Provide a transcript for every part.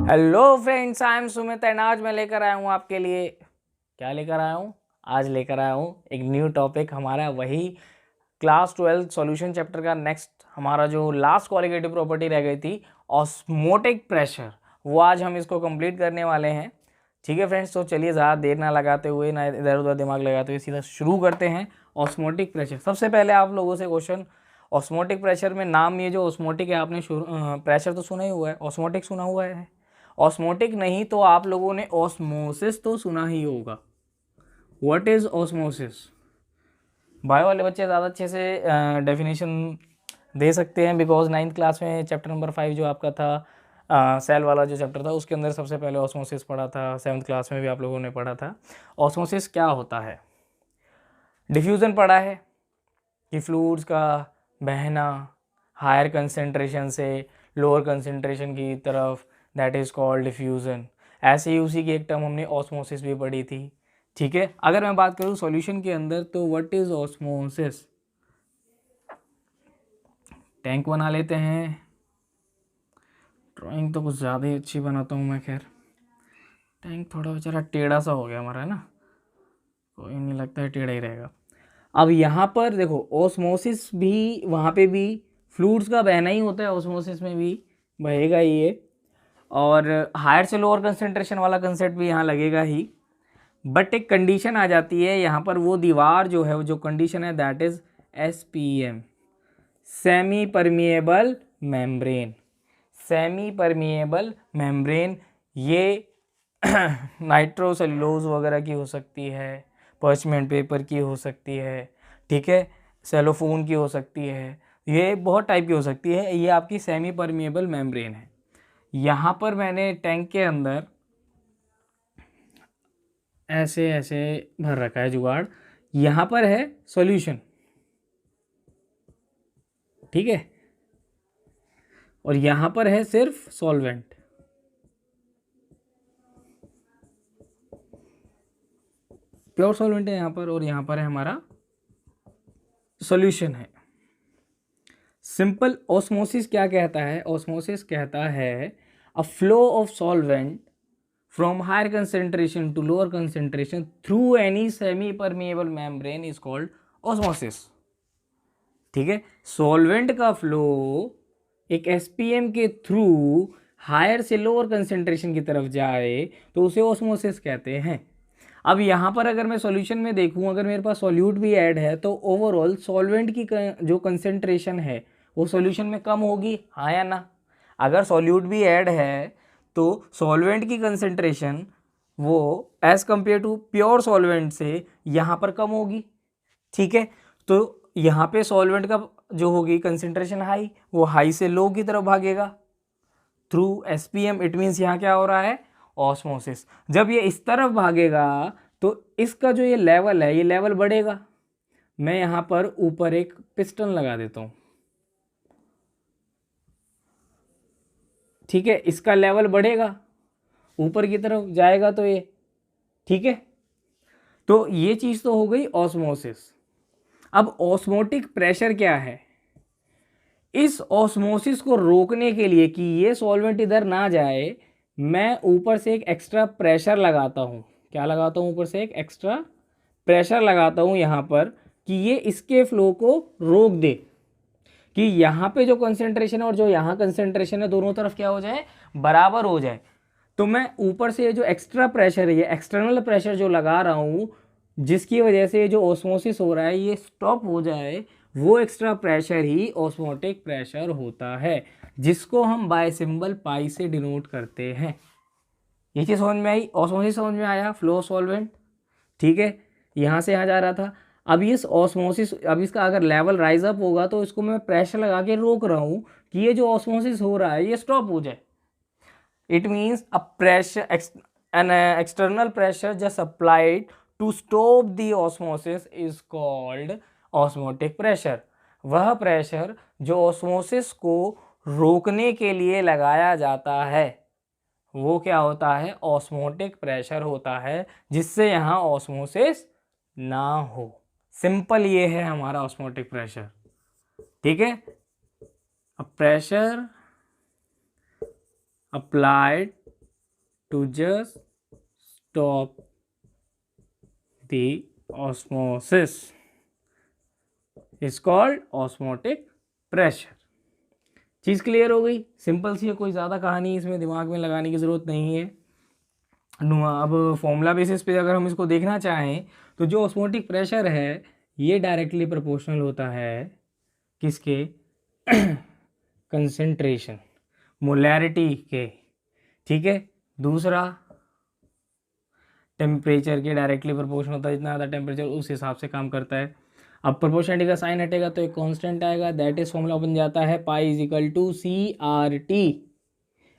Hello friends, I am Sumit and आज मैं लेकर आया हूँ आपके लिए। क्या लेकर आया हूँ? आज लेकर आया हूँ एक न्यू टॉपिक, हमारा वही क्लास 12 सॉल्यूशन चैप्टर का नेक्स्ट, हमारा जो लास्ट कॉलिगेटिव प्रॉपर्टी रह गई थी ऑस्मोटिक प्रेशर, वो आज हम इसको कंप्लीट करने वाले हैं। ठीक है फ्रेंड्स, तो चलिए ज़्यादा देर ना लगाते हुए, ना इधर उधर दिमाग लगाते हुए सीधा शुरू करते हैं। ऑस्मोटिक प्रेशर, सबसे पहले आप लोगों से क्वेश्चन, ऑस्मोटिक प्रेशर में नाम, ये जो ऑस्मोटिक है आपने प्रेशर तो सुना ही हुआ है, ऑस्मोटिक सुना हुआ है। ऑस्मोटिक नहीं तो आप लोगों ने ऑस्मोसिस तो सुना ही होगा। What is osmosis? बायो वाले बच्चे ज़्यादा अच्छे से डेफिनेशन दे सकते हैं, बिकॉज 9th क्लास में चैप्टर नंबर 5 जो आपका था, सेल वाला जो चैप्टर था, उसके अंदर सबसे पहले ऑस्मोसिस पढ़ा था। 7th क्लास में भी आप लोगों ने पढ़ा था। ऑस्मोसिस क्या होता है? डिफ्यूज़न पढ़ा है कि फ्लूइड्स का बहना हायर कंसेंट्रेशन से लोअर कंसेंट्रेशन की तरफ, दैट इज़ कॉल्ड डिफ्यूज़न। ऐसे ही उसी की एक टर्म हमने ऑस्मोसिस भी पढ़ी थी। ठीक है, अगर मैं बात करूँ सॉल्यूशन के अंदर, तो व्हाट इज़ ऑस्मोसिस? टैंक बना लेते हैं। ड्राइंग तो कुछ ज़्यादा ही अच्छी बनाता हूँ मैं, खैर टैंक थोड़ा बेचारा टेढ़ा सा हो गया हमारा, है ना, कोई नहीं, लगता है टेढ़ा ही रहेगा। अब यहाँ पर देखो, ऑस्मोसिस भी, वहाँ पे भी फ्लूइड्स का बहना ही होता है, ऑस्मोसिस में भी बहेगा ही ये, और हायर से लोअर कंसेंट्रेशन वाला कंसेप्ट भी यहाँ लगेगा ही। बट एक कंडीशन आ जाती है यहाँ पर, वो दीवार जो है, जो कंडीशन है, that is SPM, semi permeable membrane. Semi permeable membrane, ये नाइट्रोसेलुलोज वगैरह की हो सकती है, पर्चमेंट पेपर की हो सकती है, ठीक है, सेलोफोन की हो सकती है, ये बहुत टाइप की हो सकती है। ये आपकी सेमी परमिएबल मेम्ब्रेन है। यहाँ पर मैंने टैंक के अंदर ऐसे ऐसे भर रखा है जुगाड़। यहाँ पर है सॉल्यूशन, ठीक है, और यहाँ पर है सिर्फ सॉल्वेंट। प्योर सॉल्वेंट है यहाँ पर, और यहाँ पर है हमारा सॉल्यूशन है। सिंपल ऑस्मोसिस क्या कहता है? ऑस्मोसिस कहता है a flow of solvent from higher concentration to lower concentration through any semi permeable membrane is called osmosis। ठीक है, सॉल्वेंट का फ्लो एक SPM के थ्रू हायर से लोअर कंसेंट्रेशन की तरफ जाए तो उसे ऑस्मोसिस कहते हैं। अब यहाँ पर अगर मैं सॉल्यूशन में देखूँ, अगर मेरे पास सॉल्यूट भी ऐड है, तो ओवरऑल सॉल्वेंट की जो कंसेंट्रेशन है वो सॉल्यूशन में कम होगी, हाँ या ना? अगर सॉल्यूट भी ऐड है तो सॉल्वेंट की कंसेंट्रेशन वो as compared to pure solvent से यहाँ पर कम होगी। ठीक है, तो यहाँ पे सॉल्वेंट का जो होगी कंसेंट्रेशन हाई, वो हाई से लो की तरफ भागेगा थ्रू SPM। इट मीन्स यहाँ क्या हो रहा है? ऑस्मोसिस। जब ये इस तरफ भागेगा तो इसका जो ये लेवल है, ये लेवल बढ़ेगा। मैं यहाँ पर ऊपर एक पिस्टन लगा देता हूँ, ठीक है, इसका लेवल बढ़ेगा, ऊपर की तरफ जाएगा तो ये, ठीक है। तो ये चीज़ तो हो गई ऑस्मोसिस। अब ऑस्मोटिक प्रेशर क्या है? इस ऑस्मोसिस को रोकने के लिए कि ये सॉल्वेंट इधर ना जाए, मैं ऊपर से एक एक्स्ट्रा प्रेशर लगाता हूँ। क्या लगाता हूँ? ऊपर से एक एक्स्ट्रा प्रेशर लगाता हूँ यहाँ पर, कि ये इसके फ्लो को रोक दे, कि यहाँ पे जो कंसेंट्रेशन है और जो यहाँ कंसेंट्रेशन है, दोनों तरफ क्या हो जाए? बराबर हो जाए। तो मैं ऊपर से ये जो एक्स्ट्रा प्रेशर है, ये एक्सटर्नल प्रेशर जो लगा रहा हूँ, जिसकी वजह से जो ऑस्मोसिस हो रहा है ये स्टॉप हो जाए, वो एक्स्ट्रा प्रेशर ही ऑस्मोटिक प्रेशर होता है, जिसको हम बाय सिंबल पाई से डिनोट करते हैं। ये चीज़ समझ में आई? ऑस्मोसिस समझ में आया, फ्लो सॉल्वेंट, ठीक है, यहाँ से यहाँ जा रहा था। अब इस ऑस्मोसिस, अब इसका अगर लेवल राइज अप होगा तो इसको मैं प्रेशर लगा के रोक रहा हूँ कि ये जो ऑस्मोसिस हो रहा है ये स्टॉप हो जाए। It means a pressure, an external pressure just applied to stop the osmosis is called osmotic pressure। वह प्रेशर जो ऑस्मोसिस को रोकने के लिए लगाया जाता है वो क्या होता है? ऑस्मोटिक प्रेशर होता है, जिससे यहाँ ऑस्मोसिस ना हो। सिंपल ये है हमारा ऑस्मोटिक प्रेशर। ठीक है, a pressure applied to just stop the osmosis is called osmotic pressure. चीज़ क्लियर हो गई, सिंपल सी है, कोई ज़्यादा कहानी इसमें दिमाग में लगाने की ज़रूरत नहीं है। अब फॉर्मूला बेसिस पे अगर हम इसको देखना चाहें तो जो ऑस्मोटिक प्रेशर है ये डायरेक्टली प्रोपोर्शनल होता है किसके, कंसेंट्रेशन, मोलैरिटी के, ठीक है। दूसरा टेम्परेचर के डायरेक्टली प्रोपोर्शनल होता है, जितना ज़्यादा टेम्परेचर उस हिसाब से काम करता है। अब प्रोपोर्शनलिटी का साइन हटेगा तो एक कांस्टेंट आएगा, दैट इज फॉर्मूला बन जाता है pi is equal to CRT।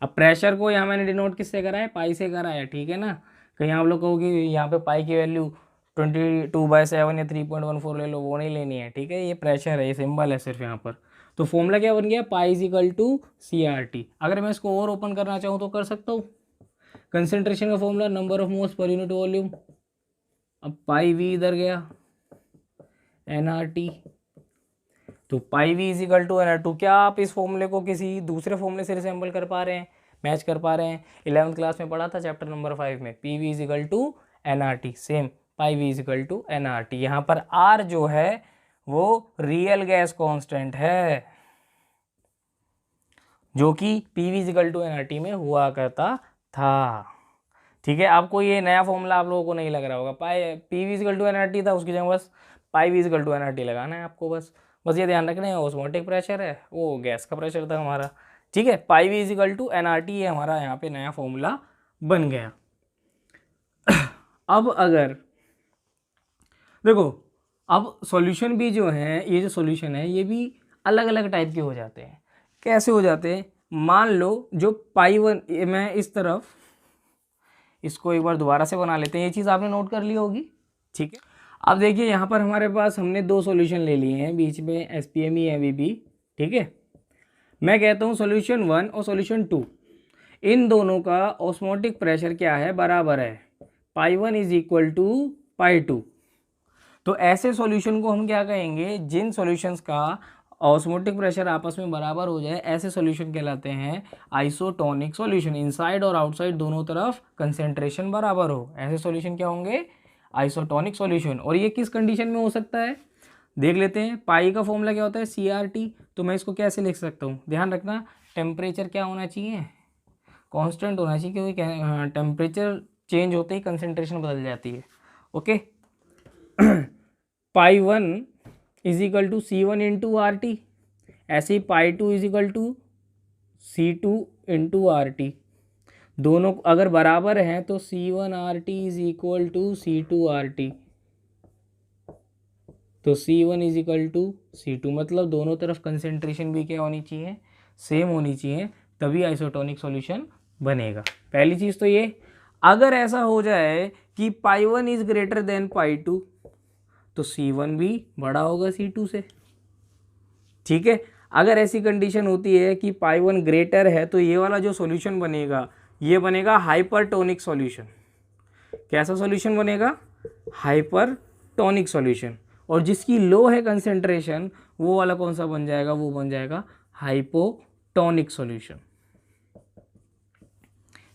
अब प्रेशर को यहाँ मैंने डिनोट किससे करा है, पाई से करा है, ठीक है ना। कहीं आप लोग कहोगे यहाँ पे पाई की वैल्यू 22/7 या 3.14 ले लो, वो नहीं लेनी है, ठीक है। ये प्रेशर है, ये सिंबल है सिर्फ यहाँ पर। तो फॉर्मूला क्या बन गया, pi is equal to CRT। अगर मैं इसको और ओपन करना चाहूँ तो कर सकता हूँ। कंसेंट्रेशन का formula number of moles per unit volume, अब पाई वी इधर गया, NRT, तो P V is equal to NR2। क्या आप इस फॉर्मूले को किसी दूसरे फॉर्मूले से रिसेंबल कर पा रहे हैं, मैच कर पा रहे हैं? 11th क्लास में पढ़ा था चैप्टर नंबर 5 में, PV is equal to NRT, same pi V is equal to NRT। यहाँ पर R जो है वो रियल गैस कांस्टेंट है जो कि PV is equal to NRT में हुआ करता था, ठीक है। आपको ये नया फॉर्मूला आप लोगों को नहीं लग रहा होगा, P PV is equal to NRT था, उसकी जगह बस P V is equal to NRT लगाना है आपको। बस ये ध्यान रखना है, ऑस्मोटिक प्रेशर है, वो गैस का प्रेशर था हमारा, ठीक है। P V is equal to NRT ये हमारा यहाँ पे नया फॉर्मूला बन गया। अब अगर देखो, अब सॉल्यूशन भी जो है, ये जो सॉल्यूशन है ये भी अलग अलग टाइप के हो जाते हैं। कैसे हो जाते हैं, मान लो जो पाई वन, मैं इस तरफ इसको एक बार दोबारा से बना लेते हैं, ये चीज़ आपने नोट कर ली होगी, ठीक है। अब देखिए यहाँ पर हमारे पास हमने दो सॉल्यूशन ले लिए हैं, बीच में SPME MBB, ठीक है। मैं कहता हूँ सॉल्यूशन 1 और सॉल्यूशन 2, इन दोनों का ऑस्मोटिक प्रेशर क्या है, बराबर है, पाई 1 इज इक्वल टू पाई 2। तो ऐसे सॉल्यूशन को हम क्या कहेंगे, जिन सॉल्यूशंस का ऑस्मोटिक प्रेशर आपस में बराबर हो जाए, ऐसे सॉल्यूशन कहलाते हैं आइसोटोनिक सॉल्यूशन। इनसाइड और आउटसाइड दोनों तरफ कंसेंट्रेशन बराबर हो, ऐसे सॉल्यूशन क्या होंगे, आइसोटोनिक सॉल्यूशन। और ये किस कंडीशन में हो सकता है, देख लेते हैं। पाई का फॉर्मूला क्या होता है, CRT। तो मैं इसको कैसे लिख सकता हूँ, ध्यान रखना, टेम्परेचर क्या होना चाहिए, कांस्टेंट होना चाहिए, क्योंकि टेम्परेचर चेंज होते ही कंसेंट्रेशन बदल जाती है, okay. Pi 1 is equal to C1 into RT, ऐसे ही pi 2 is equal to C2 into RT। दोनों अगर बराबर हैं तो C1 RT is equal to C2 RT, तो C1 is equal to C2, मतलब दोनों तरफ कंसेंट्रेशन भी क्या होनी चाहिए, सेम होनी चाहिए, तभी आइसोटोनिक सॉल्यूशन बनेगा। पहली चीज़ तो ये। अगर ऐसा हो जाए कि पाई 1 इज ग्रेटर देन पाई 2, तो C1 भी बड़ा होगा C2 से, ठीक है। अगर ऐसी कंडीशन होती है कि पाई 1 ग्रेटर है तो ये वाला जो सॉल्यूशन बनेगा ये बनेगा हाइपरटोनिक सॉल्यूशन। कैसा सॉल्यूशन बनेगा, हाइपरटोनिक सॉल्यूशन। और जिसकी लो है कंसेंट्रेशन, वो वाला कौन सा बन जाएगा, वो बन जाएगा हाइपोटोनिक सॉल्यूशन।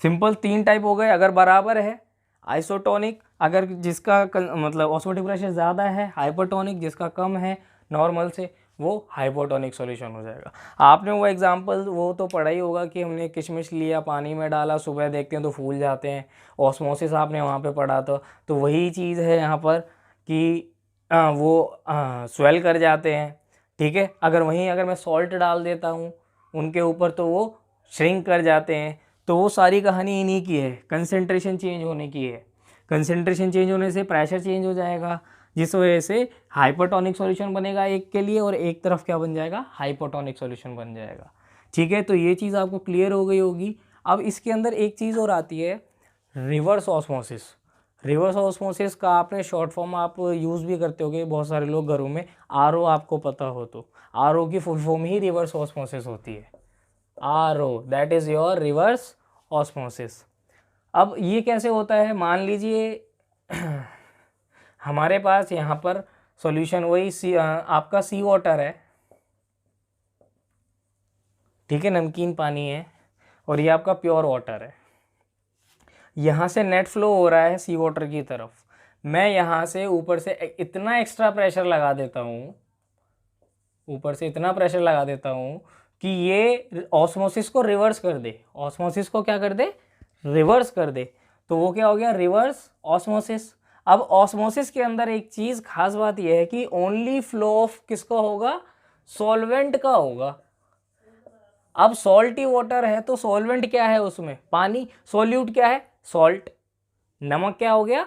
सिंपल, 3 टाइप हो गए। अगर बराबर है आइसोटोनिक, अगर जिसका मतलब ऑस्मोटिक प्रेशर ज़्यादा है हाइपरटोनिक, जिसका कम है नॉर्मल से, वो हाइपोटोनिक सॉल्यूशन हो जाएगा। आपने वो एग्जांपल वो तो पढ़ा ही होगा कि हमने किशमिश लिया, पानी में डाला, सुबह देखते हैं तो फूल जाते हैं, ऑस्मोसिस आपने वहाँ पे पढ़ा था। तो वही चीज़ है यहाँ पर कि वो स्वेल कर जाते हैं, ठीक है। अगर मैं सॉल्ट डाल देता हूँ उनके ऊपर तो वो श्रिंक कर जाते हैं। तो वो सारी कहानी इन्हीं की है, कंसेंट्रेशन चेंज होने की है। कंसेंट्रेशन चेंज होने से प्रेशर चेंज हो जाएगा, जिस वजह से हाइपरटोनिक सॉल्यूशन बनेगा एक के लिए, और एक तरफ क्या बन जाएगा, हाइपोटोनिक सॉल्यूशन बन जाएगा, ठीक है। तो ये चीज़ आपको क्लियर हो गई होगी। अब इसके अंदर एक चीज़ और आती है, रिवर्स ऑस्मोसिस। रिवर्स ऑस्मोसिस का आपने शॉर्ट फॉर्म आप यूज़ भी करते होगे बहुत सारे लोग घरों में, RO आपको पता हो तो, RO की फुल फॉर्म ही रिवर्स ऑस्मोसिस होती है, RO, that is your reverse osmosis. अब ये कैसे होता है, मान लीजिए हमारे पास यहाँ पर सॉल्यूशन वही आपका सी वाटर है, ठीक है, नमकीन पानी है, और ये आपका प्योर वाटर है। यहाँ से नेट फ्लो हो रहा है सी वाटर की तरफ, मैं यहाँ से ऊपर से इतना एक्स्ट्रा प्रेशर लगा देता हूँ, ऊपर से इतना प्रेशर लगा देता हूँ कि ये ऑस्मोसिस को रिवर्स कर दे। ऑस्मोसिस को क्या कर दे? रिवर्स कर दे। तो वो क्या हो गया? Reverse osmosis. अब ऑस्मोसिस के अंदर एक चीज़ खास बात यह है कि ओनली फ्लो ऑफ किसका होगा? सॉल्वेंट का होगा। अब सॉल्टी वाटर है तो सॉल्वेंट क्या है उसमें? पानी। सॉल्यूट क्या है? सॉल्ट। नमक क्या हो गया?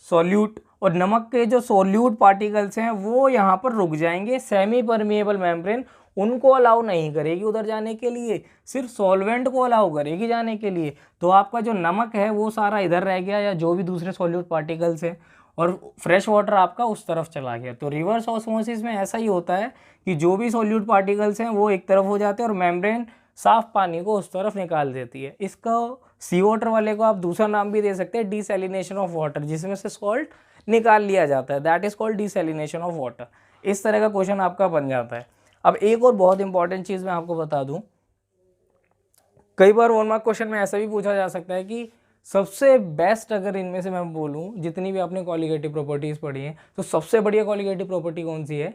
सॉल्यूट। और नमक के जो सॉल्यूट पार्टिकल्स हैं वो यहाँ पर रुक जाएंगे, सेमी परमिएबल मेम्ब्रेन उनको अलाउ नहीं करेगी उधर जाने के लिए, सिर्फ सॉल्वेंट को अलाउ करेगी जाने के लिए। तो आपका जो नमक है वो सारा इधर रह गया, या जो भी दूसरे सॉल्यूट पार्टिकल्स हैं, और फ्रेश वाटर आपका उस तरफ चला गया। तो रिवर्स ऑस्मोसिस में ऐसा ही होता है कि जो भी सॉल्यूट पार्टिकल्स हैं वो एक तरफ हो जाते हैं और मेम्ब्रेन साफ पानी को उस तरफ निकाल देती है। इसका सी वाटर वाले को आप दूसरा नाम भी दे सकते हैं, डिसैलिनेशन ऑफ वाटर, जिसमें से सॉल्ट निकाल लिया जाता है, that is called desalination of water. इस तरह का क्वेश्चन आपका बन जाता है। अब एक और बहुत इंपॉर्टेंट चीज़ मैं आपको बता दूं, कई बार 1 मार्क क्वेश्चन में ऐसा भी पूछा जा सकता है कि सबसे बेस्ट, अगर इनमें से मैं बोलूं जितनी भी आपने कॉलिगेटिव प्रॉपर्टीज़ पढ़ी हैं, तो सबसे बढ़िया कॉलिगेटिव प्रॉपर्टी कौन सी है?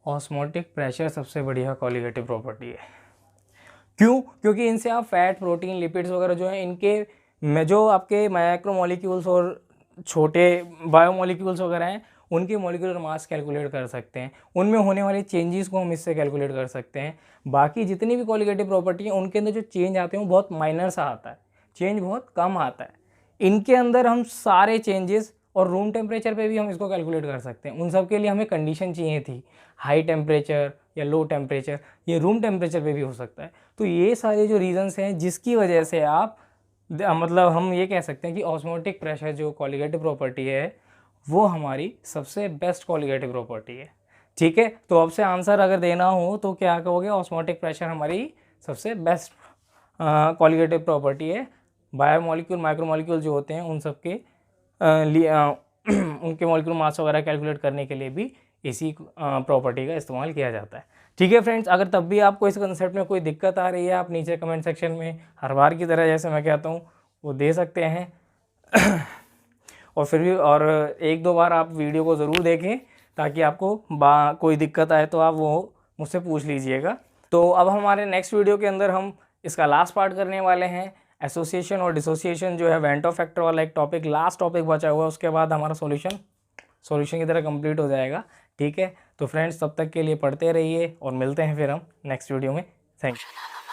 ऑस्मोटिक प्रेशर सबसे बढ़िया कॉलिगेटिव प्रॉपर्टी है। क्यों? क्योंकि इनसे आप फैट, प्रोटीन, लिपिड्स वगैरह जो है इनके में जो आपके माइक्रोमोलिक्यूल्स और छोटे बायोमोलिक्यूल्स वगैरह हैं उनकी मॉलिक्यूलर मास कैलकुलेट कर सकते हैं, उनमें होने वाले चेंजेस को हम इससे कैलकुलेट कर सकते हैं। बाकी जितनी भी कॉलिगेटिव प्रॉपर्टी हैं उनके अंदर जो चेंज आते हैं वो बहुत माइनर सा आता है, चेंज बहुत कम आता है। इनके अंदर हम सारे चेंजेस, और रूम टेम्परेचर पे भी हम इसको कैलकुलेट कर सकते हैं। उन सब के लिए हमें कंडीशन चाहिए थी, हाई टेम्परेचर या लो टेम्परेचर, ये रूम टेम्परेचर पे भी हो सकता है। तो ये सारे जो रीजंस हैं जिसकी वजह से आप मतलब हम ये कह सकते हैं कि ऑस्मोटिक प्रेशर जो कॉलिगेटिव प्रॉपर्टी है वो हमारी सबसे बेस्ट कॉलिगेटिव प्रॉपर्टी है। ठीक है, तो अब से आंसर अगर देना हो तो क्या कहोगे? ऑस्मोटिक प्रेशर हमारी सबसे बेस्ट कॉलिगेटिव प्रॉपर्टी है। बायोमोलिक्यूल, माइक्रोमोलिक्यूल जो होते हैं उन सब के उनके मॉलिक्यूलर मास वगैरह कैलकुलेट करने के लिए भी इसी प्रॉपर्टी का इस्तेमाल किया जाता है। ठीक है फ्रेंड्स, अगर तब भी आपको इस कंसेप्ट में कोई दिक्कत आ रही है, आप नीचे कमेंट सेक्शन में हर बार की तरह जैसे मैं कहता हूँ वो दे सकते हैं और फिर भी और 1-2 बार आप वीडियो को ज़रूर देखें ताकि आपको कोई दिक्कत आए तो आप वो मुझसे पूछ लीजिएगा। तो अब हमारे नेक्स्ट वीडियो के अंदर हम इसका लास्ट पार्ट करने वाले हैं, एसोसिएशन और डिसोसिएशन जो है वेंटो फैक्टर वाला एक टॉपिक, लास्ट टॉपिक बचा हुआ है, उसके बाद हमारा सॉल्यूशन की तरह कंप्लीट हो जाएगा। ठीक है, तो फ्रेंड्स तब तक के लिए पढ़ते रहिए और मिलते हैं फिर हम नेक्स्ट वीडियो में। Thank you.